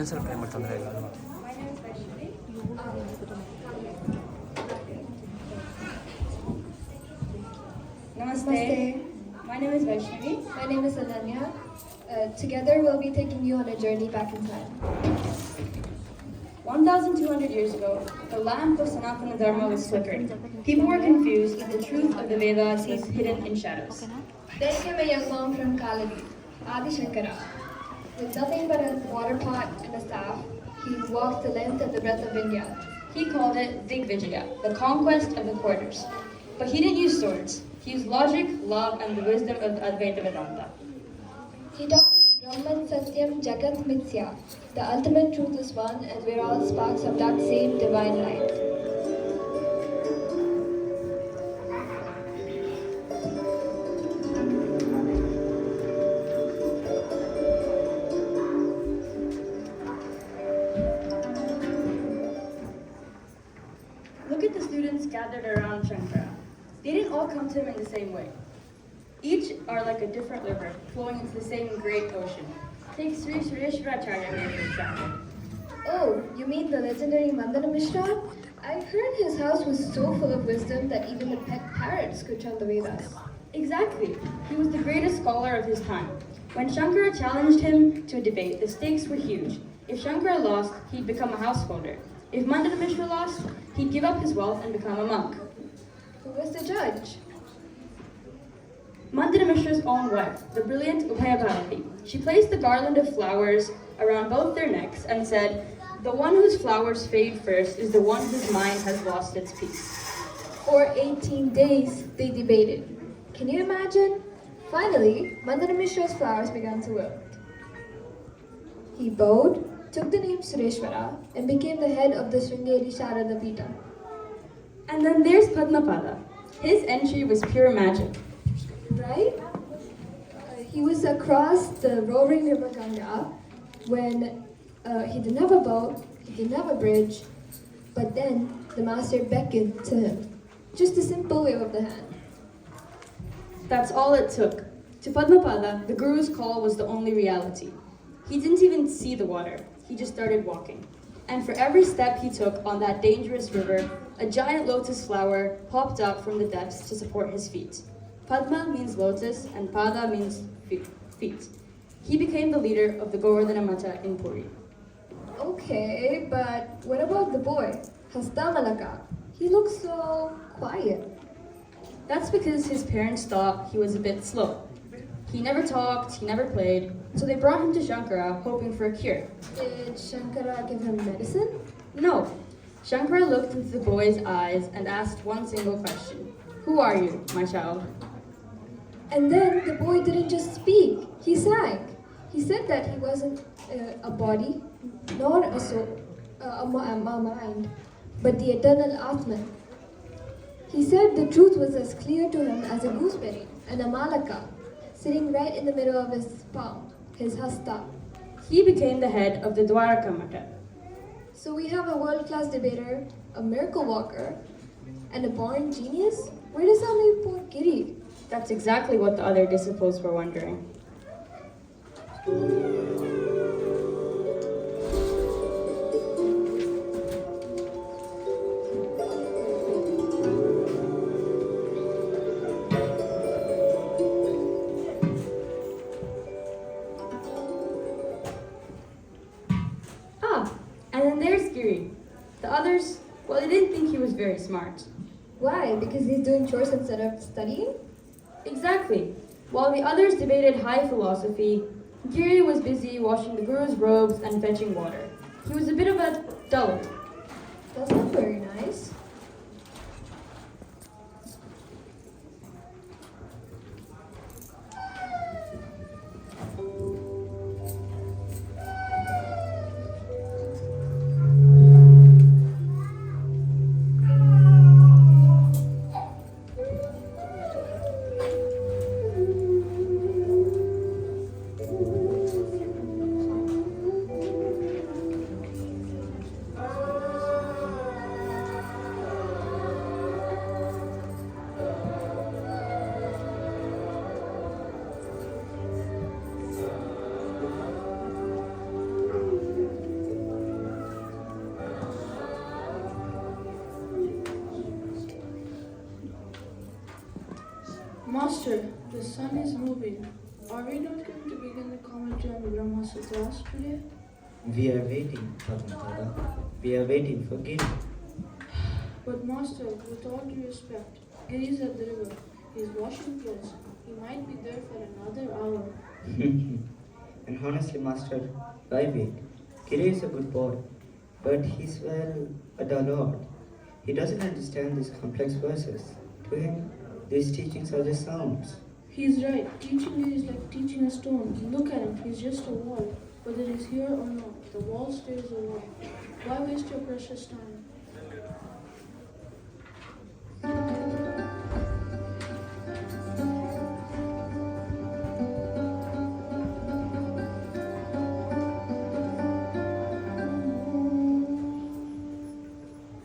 ಇನ್ನೊಂದ್ಸಲ ಟ್ರೈ ಮಾಡಿ ತೊಂದರೆ ಇಲ್ಲ ಅಲ್ವಾ? Namaste. My name is Vaishnavi. My name is Ananya. Together we'll be taking you on a journey back in time. 1,200 years ago, the lamp of Sanatana Dharma was flickering. People were confused that the truth of the Vedas was hidden in shadows. Then came a young monk from Kalagi, Adi Shankara. With nothing but a water pot and a staff, he walked the length of the breadth of India. He called it Digvijaya, the conquest of the quarters. But he didn't use swords. He used logic, love, and the wisdom of the Advaita Vedanta. He taught us Brahman Satyam Jagat Mithya. The ultimate truth is one, and we're all sparks of that same divine light. Look at the students gathered around Shankara. They didn't all come to him in the same way. Each are like a different river, flowing into the same great ocean. Take Sureshwaracharya, for example. Oh, you mean the legendary Mandana Mishra? I heard his house was so full of wisdom that even the pet parrots could chant the Vedas. Exactly. He was the greatest scholar of his time. When Shankara challenged him to a debate, the stakes were huge. If Shankara lost, he'd become a householder. If Mandana Mishra lost, he'd give up his wealth and become a monk. Who was the judge? Mandana Mishra's own wife, the brilliant Bharati. She placed the garland of flowers around both their necks and said, "The one whose flowers fade first is the one whose mind has lost its peace." For 18 days, they debated. Can you imagine? Finally, Mandana Mishra's flowers began to wilt. He bowed, took the name Sureshwara, and became the head of the Sringeri Sharada Pita. And then there's Padmapada. His entry was pure magic. Right? He was across the roaring river Ganga when he didn't have a boat, he didn't have a bridge, but then the master beckoned to him. Just a simple wave of the hand. That's all it took. To Padmapada, the Guru's call was the only reality. He didn't even see the water. He just started walking. And for every step he took on that dangerous river, a giant lotus flower popped up from the depths to support his feet. Padma means lotus and Pada means feet. He became the leader of the Govardhana Matha in Puri. Okay, but what about the boy, Hastamalaka? He looks so quiet. That's because his parents thought he was a bit slow. He never talked, he never played, so they brought him to Shankara hoping for a cure. Did Shankara give him medicine? No. Shankara looked into the boy's eyes and asked one single question. "Who are you, my child?" And then the boy didn't just speak, he sang. He said that he wasn't a body, nor a soul, a mind, but the eternal Atman. He said the truth was as clear to him as a gooseberry and a malaka, sitting right in the middle of his palm, his hasta. He became the head of the Dwaraka Matha. So we have a world-class debater, a miracle walker, and a born genius? Where does that leave poor Giri? That's exactly what the other disciples were wondering. And then there's Giri. The others, well, they didn't think he was very smart. Why? Because he's doing chores instead of studying? Exactly. While the others debated high philosophy, Giri was busy washing the Guru's robes and fetching water. He was a bit of a dullard. That's not very nice. moving. Are we not going to begin the commentary on the Brahma Sutras today? We are waiting, Padmapada. We are waiting for Giri. But Master, with all due respect, Giri is at the river. He is washing clothes. He might be there for another hour. And honestly, Master, why wait? Giri is a good boy, but he's, well, a dullard. He doesn't understand these complex verses. To him, these teachings are just sounds. He's right. Teaching Giri is like teaching a stone. Look at him. He's just a wall. Whether he's here or not, the wall stays a wall. Why waste your precious time?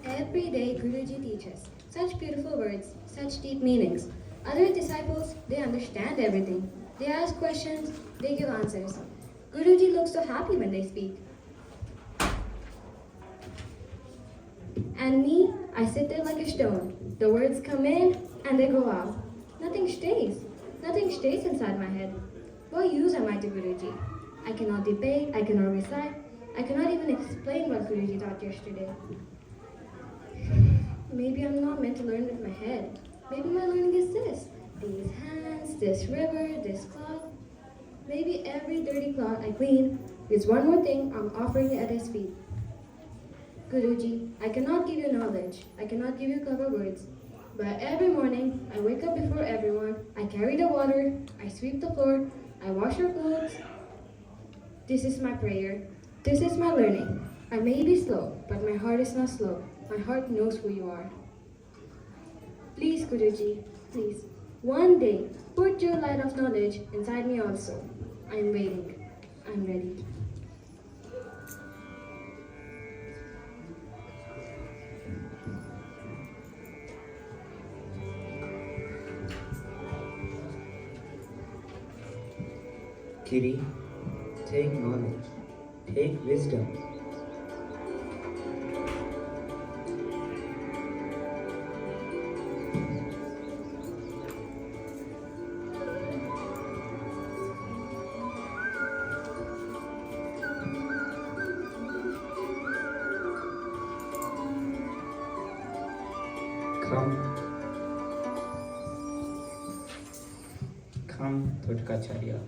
Every day Guruji teaches such beautiful words, such deep meanings. Other disciples, they understand everything. They ask questions, they give answers. Guruji looks so happy when they speak. And me, I sit there like a stone. The words come in and they go out. Nothing stays. Nothing stays inside my head. What use am I to Guruji? I cannot debate, I cannot recite, I cannot even explain what Guruji taught yesterday. Maybe I'm not meant to learn with my head. Maybe my learning is this. These hands, this river, this cloud. Maybe every dirty cloud I clean is one more thing I'm offering at his feet. Guruji, I cannot give you knowledge. I cannot give you clever words. But every morning, I wake up before everyone. I carry the water. I sweep the floor. I wash your clothes. This is my prayer. This is my learning. I may be slow, but my heart is not slow. My heart knows who you are. Please, Guruji, please. One day, put your light of knowledge inside me also. I'm waiting. I'm ready. Giri, take knowledge, take wisdom. Come, Totakacharya.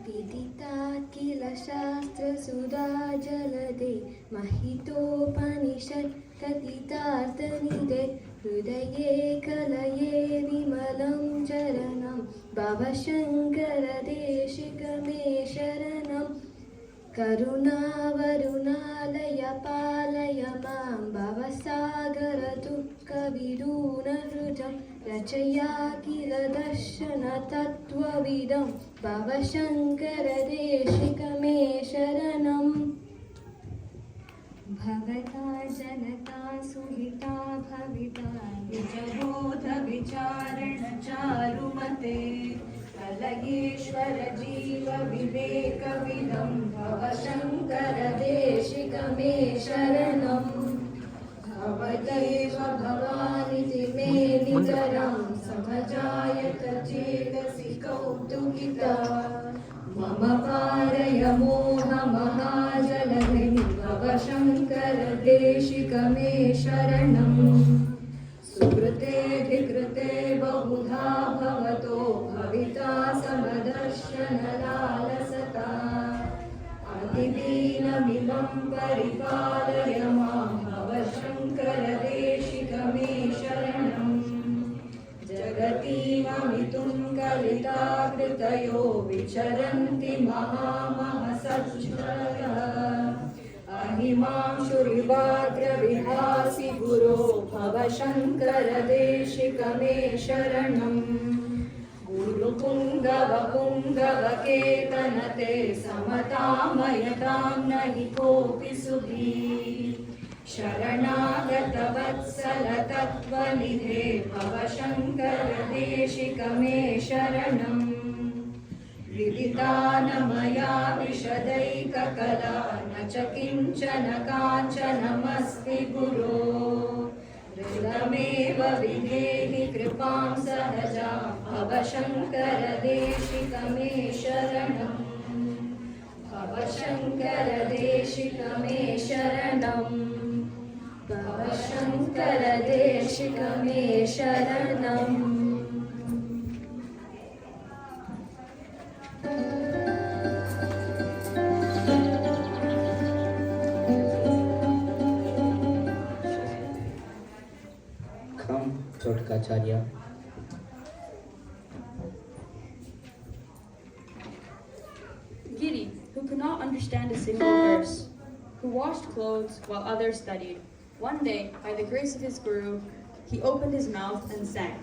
Vidita kila shastra sudha jalade mahitopanishad katitarthanide hrudaye kalaye vimalam charanam Baba Shankara deshikame sharanam Karuna varunalaya palaya mam Baba sagara dukka viduna hrutam Rachaya kila darshana tattva vidam Baba Shankara deshikame sharanam Bhavata janata suhita bhavita Vijabodha vicharana charumate Kalayeshwara jiva viveka vidam Bhava Shankara deshikame sharanam Bhavadeva bhavaniti me nitaram Samajayata chetasi kautukita Mama paraya moha mahajaladhi Bhava Shankara deshikame sharanam Sukrute dhikrute bahudha bhavato Bhavita samadarshana lalasata Adivina mimam paripalaya mam Bhava Shankara deshikame sharanam Jagati mamitum kalita kritayo Vicharanti maha satchaya Ahimam shurivadra vihasi guru Bhava Shankara deshikame sharanam Guru pungava pungava ketanate Samatamayam nahi kopi subhi Sharanagata vatsala tattva nidhe Bhava Shankara deshikame sharanam Viditanamaya vishadaika kala Nacha kinchana kanchanamasti guru Hridameva videhi kripam sahaja भव शङ्कर देशिक मे शरणम् भव शङ्कर देशिक मे शरणम् भव शङ्कर देशिक मे शरणम् Come, Totakacharya. Giri, who could not understand a single verse, who washed clothes while others studied, one day, by the grace of his guru, he opened his mouth and sang.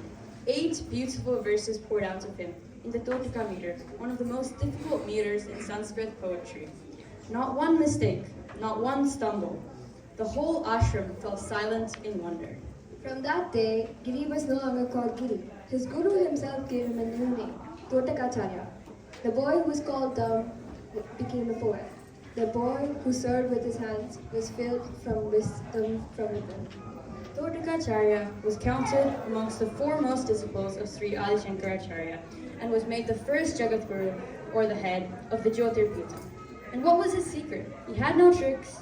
8 beautiful verses poured out of him in the Totaka meter, one of the most difficult meters in Sanskrit poetry. Not one mistake, not one stumble. The whole ashram fell silent in wonder. From that day, Giri was no longer called Giri. His guru himself gave him a new name, Totakacharya. The boy who was called dumb became a poet. The boy who served with his hands was filled from wisdom from within. Totakacharya was counted amongst the foremost disciples of Sri Adi Shankaracharya and was made the first Jagat Guru, or the head, of the Jyotirpita. And what was his secret? He had no tricks,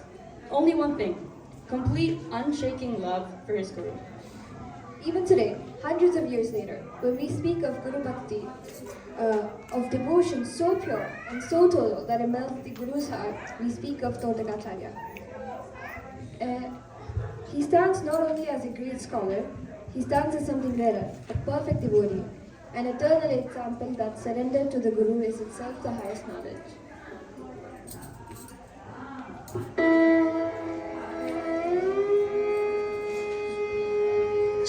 only one thing: complete, unshaking love for his Guru. Even today, hundreds of years later, when we speak of Guru Bhakti, of devotion so pure and so total that it melts the Guru's heart, we speak of Totakacharya. He stands not only as a great scholar, he stands as something rarer, a perfect devotee, an eternal example that surrender to the Guru is itself the highest knowledge.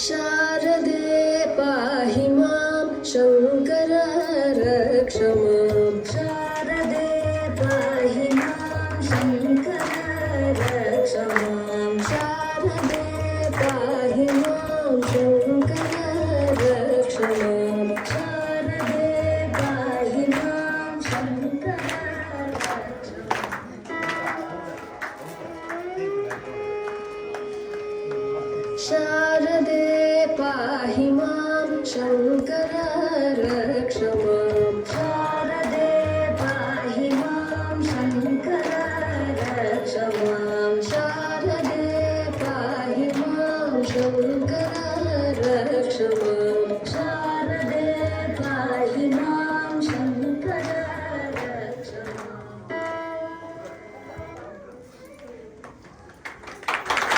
शारदे पाहि मां शङ्कर रक्ष माम्